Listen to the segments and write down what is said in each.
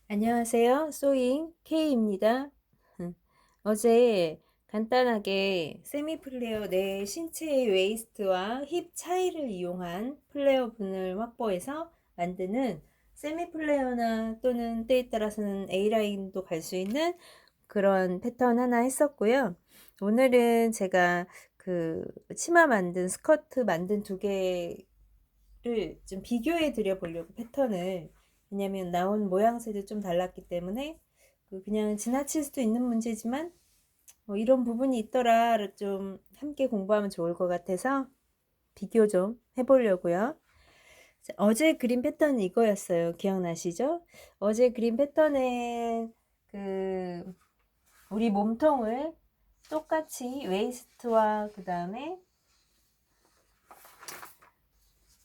안녕하세요. 소잉 K입니다. 어제 간단하게 세미 플레어 내 신체의 웨이스트와 힙 차이를 이용한 플레어분을 확보해서 만드는 세미 플레어나 또는 때에 따라서는 A라인도 갈 수 있는 그런 패턴 하나 했었고요. 오늘은 제가 그 치마 만든 스커트 만든 두 개를 좀 비교해 드려 보려고 패턴을, 왜냐면 나온 모양새도 좀 달랐기 때문에 그냥 지나칠 수도 있는 문제지만 이런 부분이 있더라 좀 함께 공부하면 좋을 것 같아서 비교 좀 해보려고요. 어제 그린 패턴은 이거였어요. 기억나시죠? 어제 그린 패턴은 우리 몸통을 똑같이 웨이스트와 그 다음에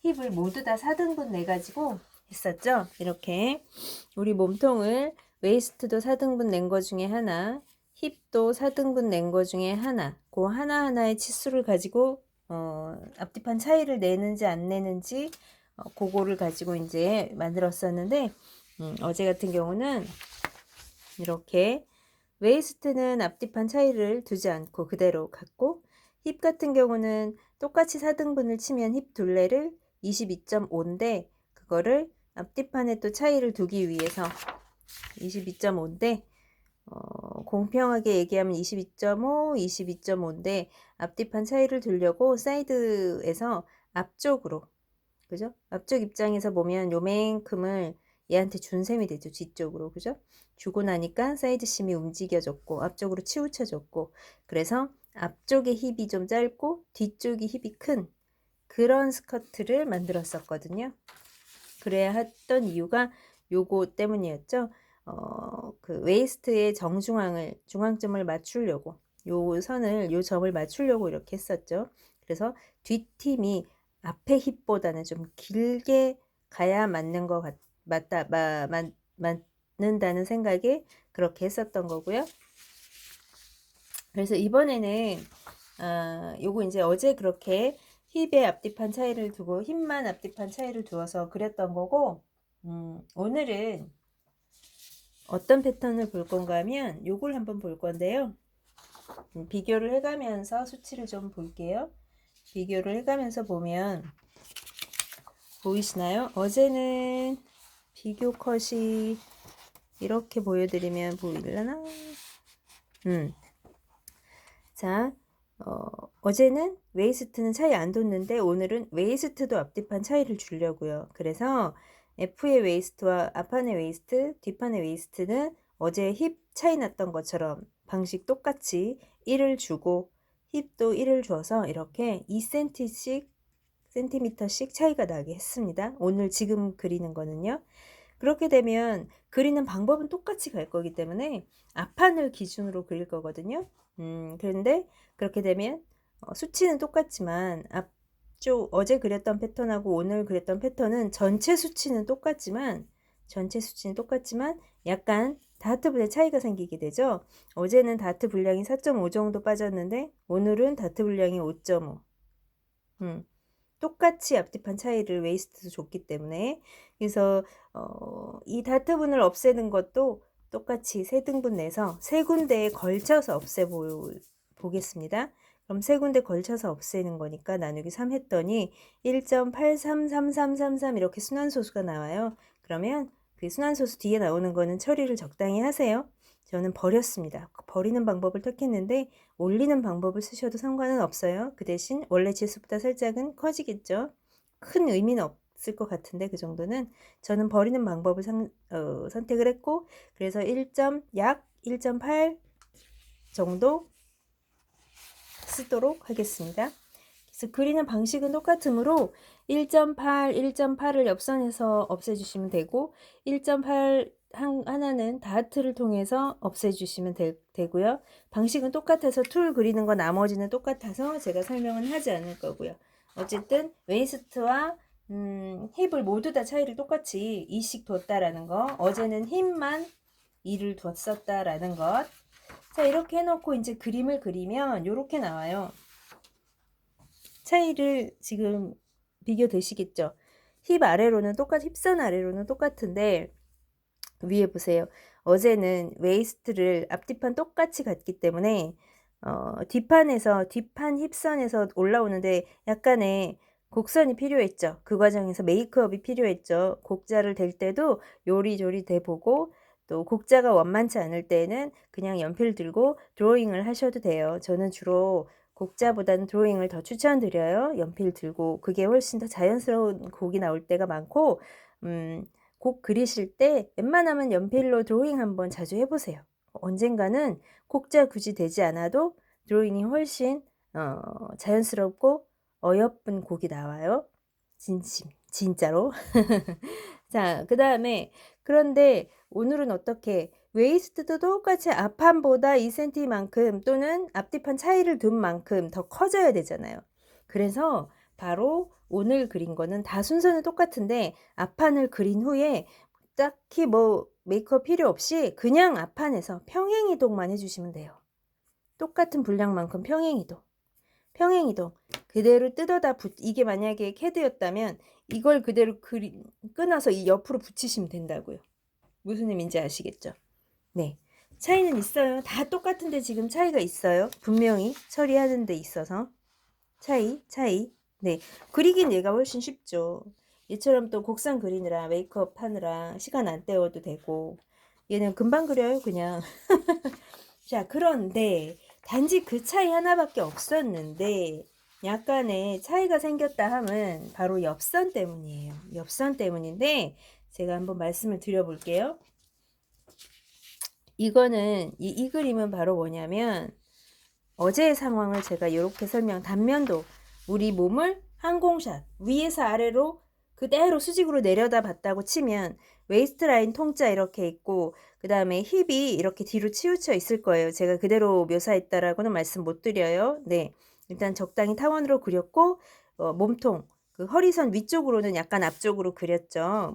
힙을 모두 다 4등분 내가지고 했었죠. 이렇게 우리 몸통을 웨이스트도 4등분 낸 거 중에 하나, 힙도 4등분 낸 거 중에 하나, 그 하나하나의 치수를 가지고 앞뒤판 차이를 내는지 안 내는지 그거를 가지고 이제 만들었었는데, 어제 같은 경우는 이렇게 웨이스트는 앞뒤판 차이를 두지 않고 그대로 갖고, 힙 같은 경우는 똑같이 4등분을 치면 힙 둘레를 22.5인데 그거를 앞뒤판에 또 차이를 두기 위해서 22.5인데 공평하게 얘기하면 22.5, 22.5인데 앞뒤판 차이를 두려고 사이드에서 앞쪽으로, 그죠? 앞쪽 입장에서 보면 요만큼을 얘한테 준 셈이 되죠. 뒤쪽으로, 그죠? 주고 나니까 사이드 심이 움직여졌고 앞쪽으로 치우쳐졌고, 그래서 앞쪽의 힙이 좀 짧고 뒤쪽이 힙이 큰 그런 스커트를 만들었었거든요. 그래야 했던 이유가 요거 때문이었죠. 그 웨이스트의 중앙점을 맞추려고, 요 점을 맞추려고 이렇게 했었죠. 그래서 뒷팀이 앞에 힙보다는 좀 길게 가야 맞는 것 맞는다는 생각에 그렇게 했었던 거고요. 그래서 이번에는 요거 이제 어제 그렇게 힙의 앞뒤판 차이를 두고 힙만 앞뒤판 차이를 두어서 그렸던 거고, 오늘은 어떤 패턴을 볼 건가 하면 요걸 한번 볼 건데요. 비교를 해가면서 수치를 좀 볼게요. 비교를 해가면서 보면 보이시나요? 어제는 비교 컷이 이렇게 보여드리면 보이려나? 자, 어제는 웨이스트는 차이 안 뒀는데 오늘은 웨이스트도 앞뒤판 차이를 주려고요. 그래서 F의 웨이스트와 앞판의 웨이스트, 뒷판의 웨이스트는 어제 힙 차이 났던 것처럼 방식 똑같이 1을 주고 힙도 1을 줘서 이렇게 2cm씩 차이가 나게 했습니다. 오늘 지금 그리는 거는요. 그렇게 되면 그리는 방법은 똑같이 갈 거기 때문에 앞판을 기준으로 그릴 거거든요. 그런데 그렇게 되면 수치는 똑같지만 앞쪽 어제 그렸던 패턴하고 오늘 그렸던 패턴은 전체 수치는 똑같지만 약간 다트 분의 차이가 생기게 되죠. 어제는 다트 분량이 4.5 정도 빠졌는데 오늘은 다트 분량이 5.5. 똑같이 앞뒤판 차이를 웨이스트도 줬기 때문에, 그래서 이 다트분을 없애는 것도 똑같이 세 등분 내서 세 군데에 걸쳐서 보겠습니다. 그럼 세 군데 걸쳐서 없애는 거니까 나누기 3 했더니 1.833333 이렇게 순환소수가 나와요. 그러면 그 순환소수 뒤에 나오는 거는 처리를 적당히 하세요. 저는 버렸습니다. 버리는 방법을 택했는데 올리는 방법을 쓰셔도 상관은 없어요. 그 대신 원래 지수보다 살짝은 커지겠죠. 큰 의미는 없을 것 같은데 그 정도는 저는 버리는 방법을 선택을 했고, 그래서 약 1.8 정도 쓰도록 하겠습니다. 그래서 그리는 방식은 똑같으므로 1.8, 1.8을 옆선에서 없애주시면 되고 1.8 하나는 다트를 통해서 없애주시면 되고요. 방식은 똑같아서 툴 그리는 거 나머지는 똑같아서 제가 설명은 하지 않을 거고요. 어쨌든 웨이스트와 힙을 모두 다 차이를 똑같이 2씩 뒀다라는 거, 어제는 힙만 2를 뒀었다라는 것. 자, 이렇게 해놓고 이제 그림을 그리면 이렇게 나와요. 차이를 지금 비교되시겠죠? 힙선 아래로는 똑같은데 위에 보세요. 어제는 웨이스트를 앞뒤판 똑같이 갔기 때문에 뒷판에서 뒷판 힙선에서 올라오는데 약간의 곡선이 필요했죠. 그 과정에서 메이크업이 필요했죠. 곡자를 댈 때도 요리조리 대보고 또 곡자가 원만치 않을 때는 그냥 연필 들고 드로잉을 하셔도 돼요. 저는 주로 곡자보다는 드로잉을 더 추천드려요. 연필 들고 그게 훨씬 더 자연스러운 곡이 나올 때가 많고 곡 그리실 때 웬만하면 연필로 드로잉 한번 자주 해보세요. 언젠가는 곡자 굳이 되지 않아도 드로잉이 훨씬 자연스럽고 어여쁜 곡이 나와요. 진짜로. 자, 그 다음에 그런데 오늘은 어떻게 웨이스트도 똑같이 앞판보다 2cm만큼 또는 앞뒤판 차이를 둔 만큼 더 커져야 되잖아요. 그래서 바로 오늘 그린 거는 다 순서는 똑같은데 앞판을 그린 후에 딱히 뭐 메이크업 필요 없이 그냥 앞판에서 평행이동만 해주시면 돼요. 똑같은 분량만큼 평행이동. 그대로 뜯어다 이게 만약에 캐드였다면 이걸 그대로 끊어서 이 옆으로 붙이시면 된다고요. 무슨 의미인지 아시겠죠? 네. 차이는 있어요. 다 똑같은데 지금 차이가 있어요. 분명히 처리하는 데 있어서. 차이. 네. 그리긴 얘가 훨씬 쉽죠. 얘처럼 또 곡선 그리느라 메이크업 하느라 시간 안 때워도 되고 얘는 금방 그려요 그냥. 자, 그런데 단지 그 차이 하나밖에 없었는데 약간의 차이가 생겼다 함은 바로 엽선 때문이에요. 엽선 때문인데 제가 한번 말씀을 드려볼게요. 이거는 이 그림은 바로 뭐냐면 어제의 상황을 제가 이렇게 단면도 우리 몸을 항공샷 위에서 아래로 그대로 수직으로 내려다 봤다고 치면 웨이스트 라인 통짜 이렇게 있고 그 다음에 힙이 이렇게 뒤로 치우쳐 있을 거예요. 제가 그대로 묘사했다라고는 말씀 못 드려요. 네, 일단 적당히 타원으로 그렸고 몸통 그 허리선 위쪽으로는 약간 앞쪽으로 그렸죠.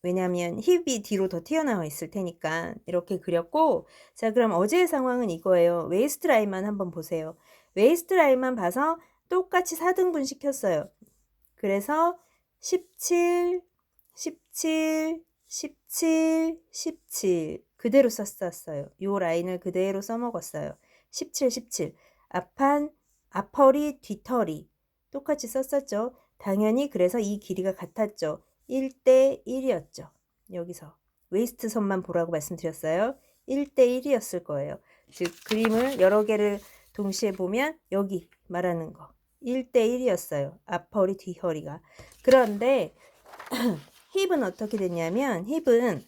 왜냐하면 힙이 뒤로 더 튀어나와 있을 테니까 이렇게 그렸고 자 그럼 어제의 상황은 이거예요. 웨이스트 라인만 한번 보세요. 웨이스트 라인만 봐서 똑같이 4등분 시켰어요. 그래서 17, 17, 17, 17 그대로 썼어요. 요 라인을 그대로 써먹었어요. 17, 17 앞판, 앞허리, 뒤터리 똑같이 썼었죠. 당연히 그래서 이 길이가 같았죠. 1대 1이었죠. 여기서 웨이스트 선만 보라고 말씀드렸어요. 1대 1이었을 거예요. 즉 그림을 여러 개를 동시에 보면 여기 말하는 거 1대 1이었어요. 앞허리 뒤허리가. 그런데 힙은 어떻게 됐냐면 힙을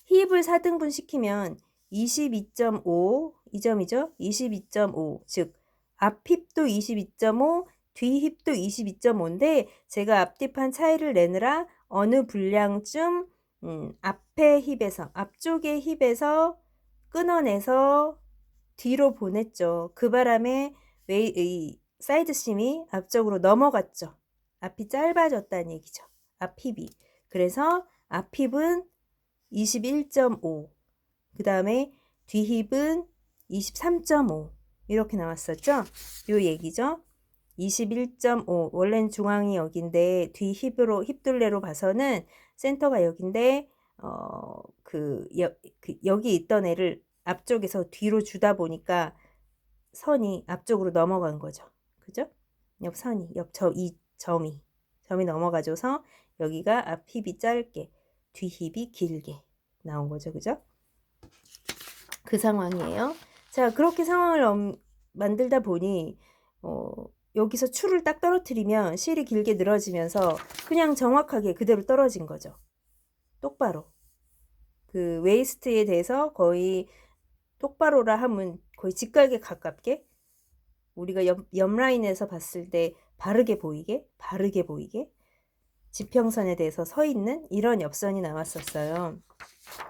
4등분 시키면 22.5 이 점이죠. 22.5 즉 앞힙도 22.5 뒤힙도 22.5인데 제가 앞뒤판 차이를 내느라 어느 분량쯤 앞에 힙에서 앞쪽의 힙에서 끊어내서 뒤로 보냈죠. 그 바람에 사이드 심이 앞쪽으로 넘어갔죠. 앞이 짧아졌다는 얘기죠. 앞힙이. 그래서 앞힙은 21.5 그 다음에 뒤힙은 23.5 이렇게 나왔었죠. 요 얘기죠. 21.5 원래는 중앙이 여긴데 뒤힙으로 힙둘레로 봐서는 센터가 여긴데 여기 있던 애를 앞쪽에서 뒤로 주다 보니까 선이 앞쪽으로 넘어간 거죠. 그죠? 이 점이 넘어가줘서 여기가 앞 힙이 짧게 뒤 힙이 길게 나온 거죠. 그죠? 그 상황이에요. 자, 그렇게 상황을 만들다 보니 여기서 추를 딱 떨어뜨리면 실이 길게 늘어지면서 그냥 정확하게 그대로 떨어진 거죠. 똑바로. 그 웨이스트에 대해서 거의 똑바로라 하면 거의 직각에 가깝게 우리가 옆 라인에서 봤을 때 바르게 보이게 지평선에 대해서 서 있는 이런 엽선이 나왔었어요.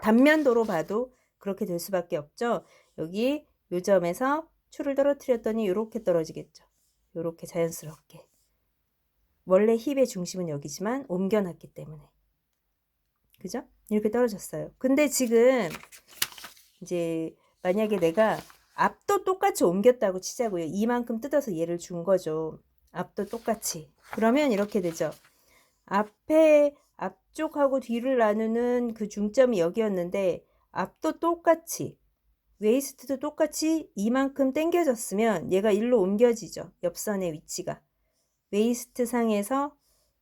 단면도로 봐도 그렇게 될 수밖에 없죠. 여기 요 점에서 추를 떨어뜨렸더니 이렇게 떨어지겠죠. 이렇게 자연스럽게. 원래 힙의 중심은 여기지만 옮겨놨기 때문에. 그죠? 이렇게 떨어졌어요. 근데 지금 이제 만약에 내가 앞도 똑같이 옮겼다고 치자고요. 이만큼 뜯어서 얘를 준 거죠. 앞도 똑같이. 그러면 이렇게 되죠. 앞쪽하고 뒤를 나누는 그 중점이 여기였는데 앞도 똑같이 웨이스트도 똑같이 이만큼 당겨졌으면 얘가 일로 옮겨지죠. 옆선의 위치가. 웨이스트 상에서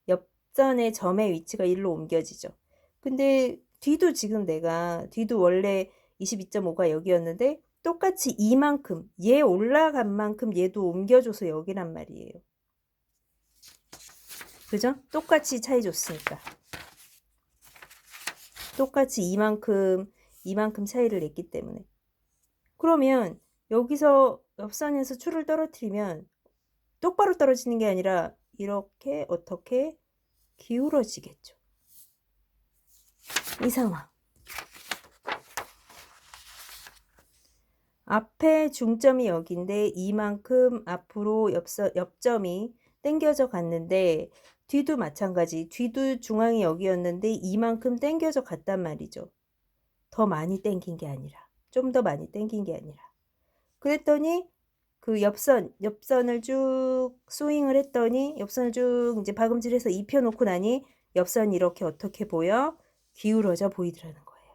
옆선의 점의 위치가 일로 옮겨지죠. 근데 뒤도 지금 뒤도 원래 22.5가 여기였는데 똑같이 이만큼 얘 올라간 만큼 얘도 옮겨줘서 여기란 말이에요. 그죠? 똑같이 차이 줬으니까. 똑같이 이만큼 차이를 냈기 때문에. 그러면 여기서 옆선에서 추를 떨어뜨리면 똑바로 떨어지는 게 아니라 이렇게 어떻게 기울어지겠죠. 이 상황. 앞에 중점이 여기인데 이만큼 앞으로 옆점이 당겨져 갔는데 뒤도 마찬가지. 뒤도 중앙이 여기였는데 이만큼 당겨져 갔단 말이죠. 더 많이 당긴 게 아니라. 좀 더 많이 당긴 게 아니라. 그랬더니 그 옆선을 쭉 스윙을 했더니 옆선을 쭉 이제 박음질해서 입혀놓고 나니 옆선이 이렇게 어떻게 보여? 기울어져 보이더라는 거예요.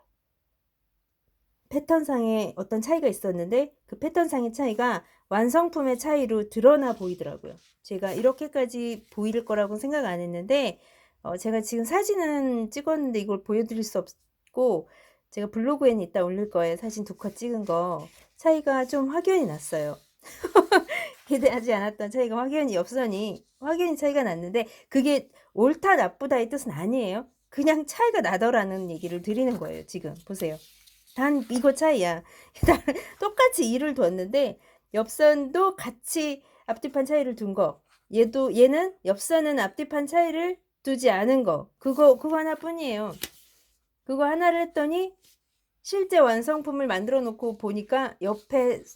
패턴상에 어떤 차이가 있었는데 그 패턴상의 차이가 완성품의 차이로 드러나 보이더라고요. 제가 이렇게까지 보일 거라고 생각 안 했는데 제가 지금 사진은 찍었는데 이걸 보여드릴 수 없고 제가 블로그에는 이따 올릴 거예요. 사진 2컷 찍은 거. 차이가 좀 확연히 났어요. 기대하지 않았던 차이가 확연히 차이가 났는데 그게 옳다 나쁘다의 뜻은 아니에요. 그냥 차이가 나더라는 얘기를 드리는 거예요. 지금 보세요. 단 이거 차이야. 똑같이 2를 뒀는데 옆선도 같이 앞뒤판 차이를 둔 거. 얘는 옆선은 앞뒤판 차이를 두지 않은 거. 그거 하나뿐이에요. 그거 하나를 했더니 실제 완성품을 만들어 놓고 보니까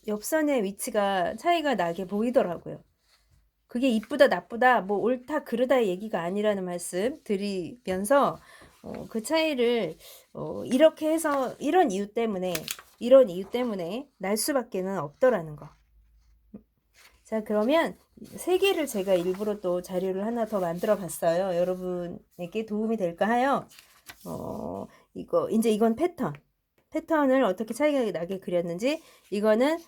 옆선의 위치가 차이가 나게 보이더라고요. 그게 이쁘다 나쁘다 뭐 옳다 그르다의 얘기가 아니라는 말씀 드리면서 그 차이를 이렇게 해서 이런 이유 때문에 날 수밖에는 없더라는 거. 자, 그러면 3개를 제가 일부러 또 자료를 하나 더 만들어 봤어요. 여러분에게 도움이 될까 하여 이건 패턴을 어떻게 차이가 나게 그렸는지. 이거는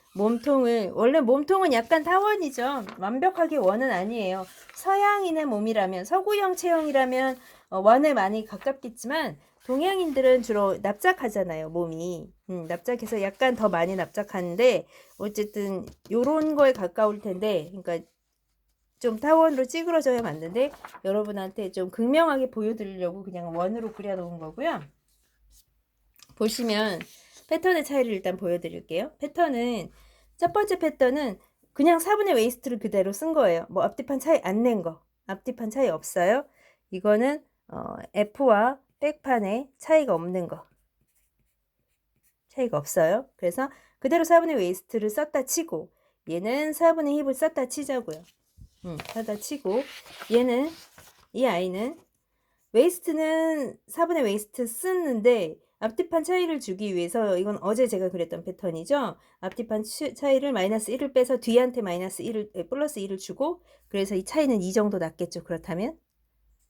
원래 몸통은 약간 타원이죠. 완벽하게 원은 아니에요. 서양인의 몸이라면, 서구형 체형이라면 원에 많이 가깝겠지만 동양인들은 주로 납작하잖아요. 몸이 납작해서 약간 더 많이 납작하는데 어쨌든 요런 거에 가까울 텐데, 그러니까 좀 타원으로 찌그러져야 맞는데 여러분한테 좀 극명하게 보여드리려고 그냥 원으로 그려놓은 거고요. 보시면 패턴의 차이를 일단 보여드릴게요. 첫 번째 패턴은 그냥 4분의 웨이스트를 그대로 쓴 거예요. 뭐 앞뒤판 차이 안 낸 거. 앞뒤판 차이 없어요. 이거는 F와 백판에 차이가 없는 거. 차이가 없어요. 그래서 그대로 4분의 웨이스트를 썼다 치고 얘는 4분의 힙을 썼다 치자고요. 썼다 치고 이 아이는 웨이스트는 4분의 웨이스트 쓰는데 앞뒤판 차이를 주기 위해서 이건 어제 제가 그랬던 패턴이죠. 앞뒤판 차이를 마이너스 1을 빼서 뒤한테 플러스 1을 주고 그래서 이 차이는 이 정도 났겠죠. 그렇다면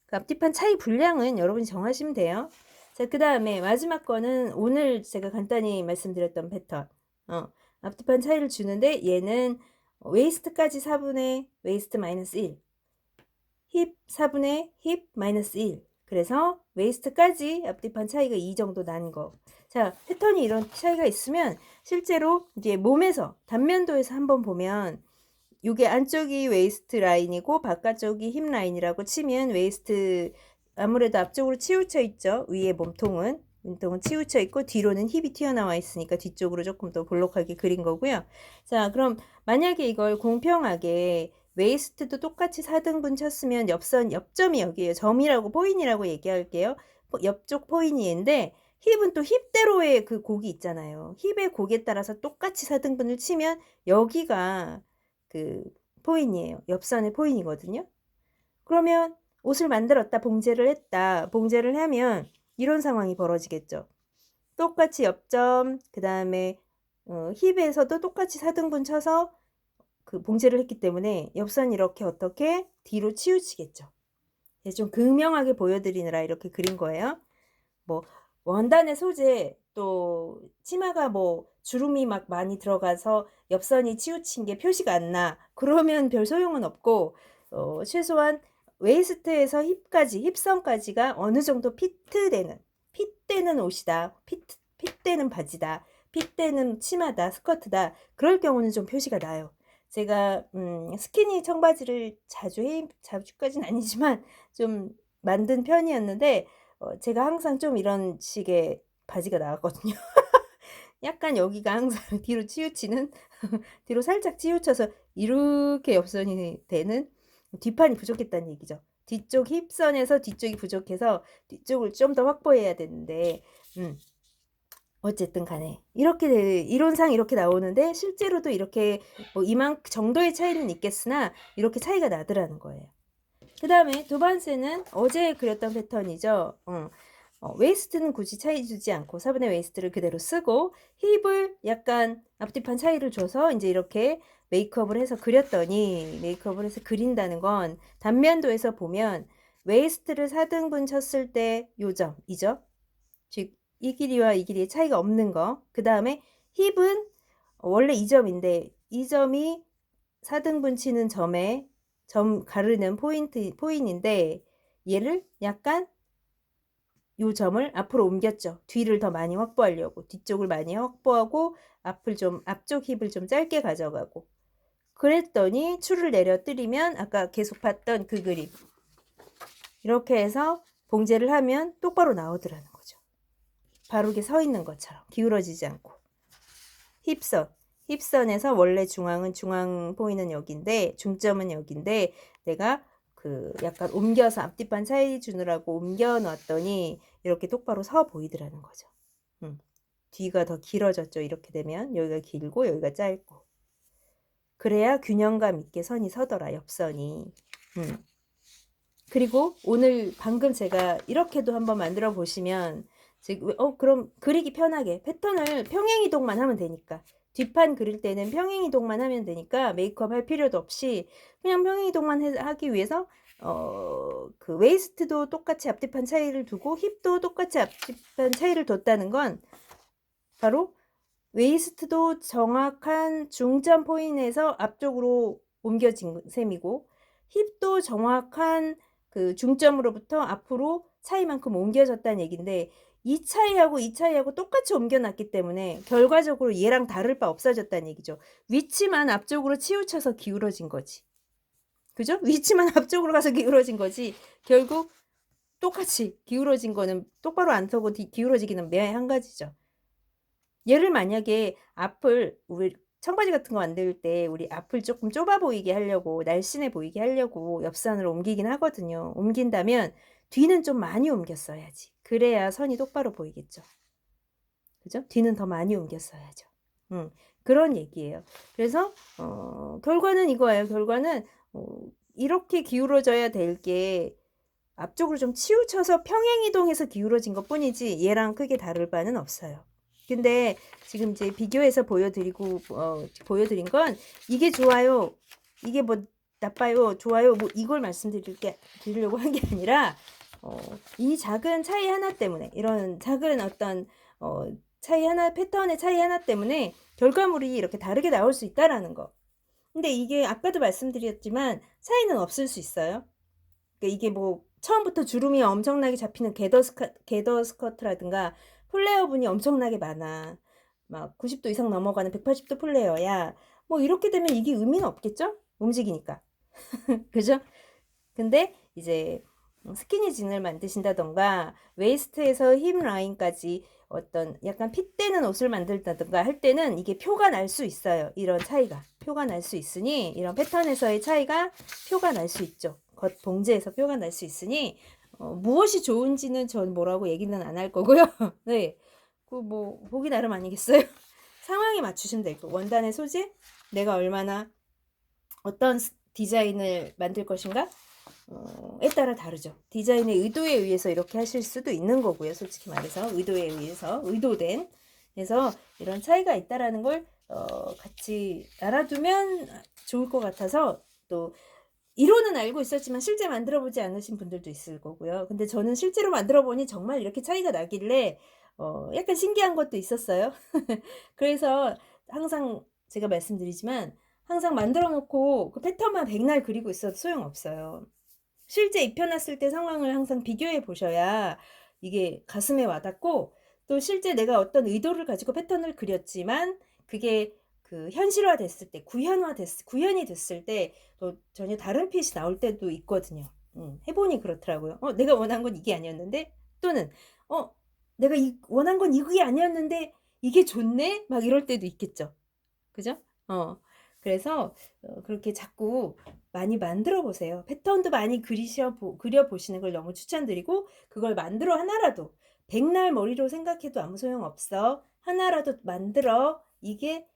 그 앞뒤판 차이 분량은 여러분이 정하시면 돼요. 자, 그 다음에 마지막 거는 오늘 제가 간단히 말씀드렸던 패턴. 앞뒤판 차이를 주는데 얘는 웨이스트까지 4분의 웨이스트 마이너스 1 힙 4분의 힙 마이너스 1 그래서 웨이스트까지 앞뒤판 차이가 이 정도 난 거. 자, 패턴이 이런 차이가 있으면 실제로 이제 몸에서 단면도에서 한번 보면 이게 안쪽이 웨이스트 라인이고 바깥쪽이 힙 라인이라고 치면 웨이스트 아무래도 앞쪽으로 치우쳐 있죠. 위에 몸통은 치우쳐 있고 뒤로는 힙이 튀어나와 있으니까 뒤쪽으로 조금 더 볼록하게 그린 거고요. 자, 그럼 만약에 이걸 공평하게 웨이스트도 똑같이 4등분 쳤으면 옆점이 여기에요. 점이라고 포인이라고 얘기할게요. 옆쪽 포인이 얘인데 힙은 또 힙대로의 그 곡이 있잖아요. 힙의 곡에 따라서 똑같이 4등분을 치면 여기가 그 포인이에요. 옆선의 포인이거든요. 그러면 옷을 만들었다, 봉제를 했다. 봉제를 하면 이런 상황이 벌어지겠죠. 똑같이 옆점, 그 다음에 힙에서도 똑같이 4등분 쳐서 그 봉제를 했기 때문에 옆선이 이렇게 어떻게 뒤로 치우치겠죠. 좀 극명하게 보여드리느라 이렇게 그린 거예요. 뭐 원단의 소재 또 치마가 뭐 주름이 막 많이 들어가서 옆선이 치우친 게 표시가 안 나. 그러면 별 소용은 없고 최소한 웨이스트에서 힙까지 힙선까지가 어느 정도 핏되는 옷이다. 핏되는 바지다. 핏되는 치마다. 스커트다. 그럴 경우는 좀 표시가 나요. 제가 스키니 청바지를 자주까지는 아니지만 좀 만든 편이었는데 제가 항상 좀 이런 식의 바지가 나왔거든요. 약간 여기가 항상 뒤로 치우치는 뒤로 살짝 치우쳐서 이렇게 옆선이 되는 뒷판이 부족했다는 얘기죠. 뒤쪽 힙선에서 뒤쪽이 부족해서 뒤쪽을 좀 더 확보해야 되는데 어쨌든 간에 이렇게 이론상 이렇게 나오는데 실제로도 이렇게 뭐 이만 정도의 차이는 있겠으나 이렇게 차이가 나더라는 거예요. 그 다음에 두 번째는 어제 그렸던 패턴이죠. 웨이스트는 굳이 차이 주지 않고 4분의 웨이스트를 그대로 쓰고 힙을 약간 앞뒤판 차이를 줘서 이제 이렇게 메이크업을 해서 그렸더니 메이크업을 해서 그린다는 건 단면도에서 보면 웨이스트를 4등분 쳤을 때 요점이죠. 즉 이 길이와 이 길이의 차이가 없는 거. 그 다음에 힙은 원래 이 점인데 이 점이 4등분 치는 점에 점 가르는 포인인데 얘를 약간 요 점을 앞으로 옮겼죠. 뒤를 더 많이 확보하려고. 뒤쪽을 많이 확보하고 앞쪽 힙을 좀 짧게 가져가고. 그랬더니 줄을 내려뜨리면 아까 계속 봤던 그 그림. 이렇게 해서 봉제를 하면 똑바로 나오더라는 거죠. 바르게 서 있는 것처럼 기울어지지 않고. 힙선에서 원래 중앙 포인트는 여기인데 중점은 여기인데 내가 그 약간 옮겨서 앞뒤판 차이 주느라고 옮겨 놨더니 이렇게 똑바로 서 보이더라는 거죠. 뒤가 더 길어졌죠. 이렇게 되면 여기가 길고 여기가 짧고 그래야 균형감 있게 선이 서더라. 옆선이. 그리고 오늘 방금 제가 이렇게도 한번 만들어 보시면 그럼 그리기 편하게 패턴을 평행이동만 하면 되니까 뒷판 그릴 때는 평행이동만 하면 되니까 메이크업 할 필요도 없이 그냥 평행이동만 하기 위해서 그 웨이스트도 똑같이 앞뒤판 차이를 두고 힙도 똑같이 앞뒤판 차이를 뒀다는 건 바로 웨이스트도 정확한 중점 포인트에서 앞쪽으로 옮겨진 셈이고 힙도 정확한 그 중점으로부터 앞으로 차이만큼 옮겨졌다는 얘기인데 이 차이하고 똑같이 옮겨놨기 때문에 결과적으로 얘랑 다를 바 없어졌다는 얘기죠. 위치만 앞쪽으로 치우쳐서 기울어진 거지. 그죠? 위치만 앞쪽으로 가서 기울어진 거지. 결국 똑같이 기울어진 거는 똑바로 안 서고 기울어지기는 매 한 가지죠. 얘를 만약에 우리 청바지 같은 거 만들 때 우리 앞을 조금 좁아 보이게 하려고 날씬해 보이게 하려고 옆선으로 옮기긴 하거든요. 옮긴다면 뒤는 좀 많이 옮겼어야지. 그래야 선이 똑바로 보이겠죠. 그죠? 뒤는 더 많이 옮겼어야죠. 그런 얘기예요. 그래서 결과는 이거예요. 결과는 이렇게 기울어져야 될 게 앞쪽으로 좀 치우쳐서 평행이동해서 기울어진 것 뿐이지 얘랑 크게 다를 바는 없어요. 근데 지금 이제 비교해서 보여드린 건 이게 좋아요, 이게 뭐 나빠요, 좋아요, 뭐 이걸 드리려고 한 게 아니라 이 작은 차이 하나 때문에 이런 작은 어떤 패턴의 차이 하나 때문에 결과물이 이렇게 다르게 나올 수 있다라는 거. 근데 이게 아까도 말씀드렸지만 차이는 없을 수 있어요. 그러니까 이게 뭐 처음부터 주름이 엄청나게 잡히는 게더 스커트라든가 플레어 분이 엄청나게 많아. 막 90도 이상 넘어가는 180도 플레어야. 뭐 이렇게 되면 이게 의미는 없겠죠? 움직이니까. 그죠? 근데 이제 스키니진을 만드신다던가 웨이스트에서 힙 라인까지 어떤 약간 핏되는 옷을 만들다던가 할 때는 이게 표가 날 수 있어요. 이런 차이가 표가 날 수 있으니 이런 패턴에서의 차이가 표가 날 수 있죠. 겉 봉제에서 표가 날 수 있으니 무엇이 좋은지는 전 뭐라고 얘기는 안 할 거고요. 네, 그 뭐 보기 나름 아니겠어요? 상황에 맞추시면 될 거. 원단의 소재, 내가 얼마나 어떤 디자인을 만들 것인가? 에 따라 다르죠. 디자인의 의도에 의해서 이렇게 하실 수도 있는 거고요. 솔직히 말해서 의도에 의해서 의도된. 그래서 이런 차이가 있다라는 걸 같이 알아두면 좋을 것 같아서 또 이론은 알고 있었지만 실제 만들어 보지 않으신 분들도 있을 거고요. 근데 저는 실제로 만들어 보니 정말 이렇게 차이가 나길래 약간 신기한 것도 있었어요. 그래서 항상 제가 말씀드리지만 항상 만들어 놓고 그 패턴만 백날 그리고 있어도 소용없어요. 실제 입혀 놨을 때 상황을 항상 비교해 보셔야 이게 가슴에 와 닿고, 또 실제 내가 어떤 의도를 가지고 패턴을 그렸지만 그게 그 현실화됐을 때, 구현이 됐을 때 또 전혀 다른 핏이 나올 때도 있거든요. 해 보니 그렇더라고요. '내가 원한 건 이게 아니었는데.' 또는 '어 내가 원한 건 이게 아니었는데 이게 좋네?' 막 이럴 때도 있겠죠. 그죠? 그래서 그렇게 자꾸 많이 만들어 보세요. 패턴도 많이 그려 보시는 걸 너무 추천드리고, 그걸 만들어 하나라도 백날 머리로 생각해도 아무 소용없어. 하나라도 만들어. 이게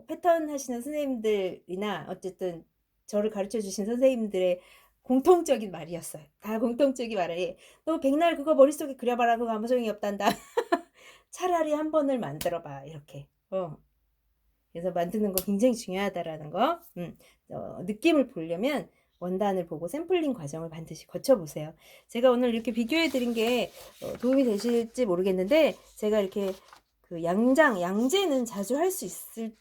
패턴 하시는 선생님들이나 어쨌든 저를 가르쳐 주신 선생님들의 공통적인 말이었어요. 다 공통적인 말이에요. "너 백날 그거 머릿속에 그려 봐라. 그거 아무 소용이 없단다." "차라리 한 번을 만들어 봐." 이렇게. 그래서 만드는 거 굉장히 중요하다라는 거. 느낌을 보려면 원단을 보고 샘플링 과정을 반드시 거쳐보세요. 제가 오늘 이렇게 비교해 드린 게 도움이 되실지 모르겠는데, 제가 이렇게 그 양재는 자주 할 수 있을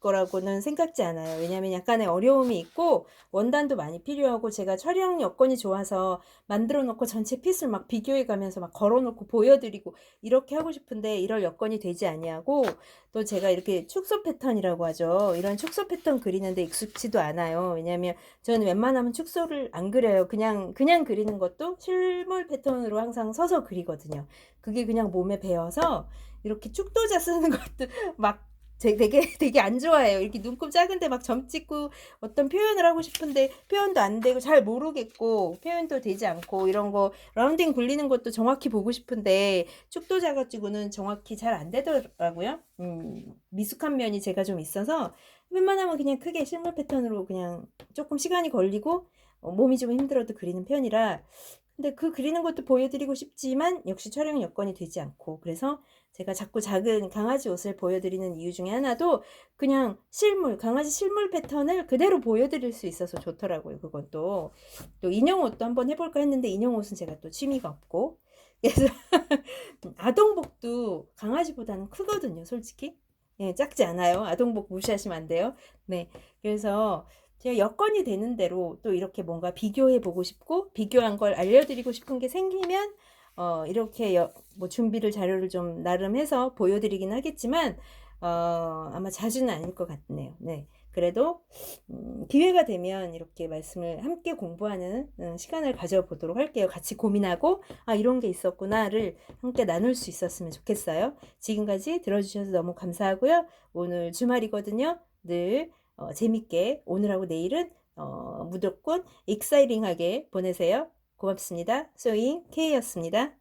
거라고는 생각지 않아요. 왜냐하면 약간의 어려움이 있고 원단도 많이 필요하고, 제가 촬영 여건이 좋아서 만들어 놓고 전체 핏을 막 비교해 가면서 막 걸어 놓고 보여드리고 이렇게 하고 싶은데 이럴 여건이 되지 아니하고, 또 제가 이렇게 축소 패턴이라고 하죠. 이런 축소 패턴 그리는데 익숙지도 않아요. 왜냐하면 저는 웬만하면 축소를 안 그려요. 그냥 그리는 것도 실물 패턴으로 항상 서서 그리거든요. 그게 그냥 몸에 배어서 이렇게 축도자 쓰는 것도 막 되게 안 좋아해요. 이렇게 눈곱 작은데 막 점 찍고 어떤 표현을 하고 싶은데 표현도 안 되고 잘 모르겠고 표현도 되지 않고, 이런 거 라운딩 굴리는 것도 정확히 보고 싶은데 축도자 가지고는 정확히 잘 안 되더라고요. 미숙한 면이 제가 좀 있어서 웬만하면 그냥 크게 실물 패턴으로 그냥 조금 시간이 걸리고 몸이 좀 힘들어도 그리는 편이라. 근데 그 그리는 것도 보여드리고 싶지만 역시 촬영 여건이 되지 않고, 그래서 제가 자꾸 작은 강아지 옷을 보여드리는 이유 중에 하나도 그냥 강아지 실물 패턴을 그대로 보여드릴 수 있어서 좋더라고요. 그건 또 인형 옷도 한번 해볼까 했는데 인형 옷은 제가 또 취미가 없고, 그래서 아동복도 강아지보다는 크거든요, 솔직히. 예, 작지 않아요. 아동복 무시하시면 안 돼요. 네, 그래서 제가 여건이 되는 대로 또 이렇게 뭔가 비교해 보고 싶고 비교한 걸 알려드리고 싶은 게 생기면 이렇게 뭐 준비를 자료를 좀 나름 해서 보여드리긴 하겠지만 아마 자주는 아닐 것 같네요. 네, 그래도 기회가 되면 이렇게 말씀을 함께 공부하는 시간을 가져보도록 할게요. 같이 고민하고 이런 게 있었구나를 함께 나눌 수 있었으면 좋겠어요. 지금까지 들어주셔서 너무 감사하고요. 오늘 주말이거든요. 늘 재밌게 오늘하고 내일은 무조건 익사이링하게 보내세요. 고맙습니다. 소잉 K였습니다.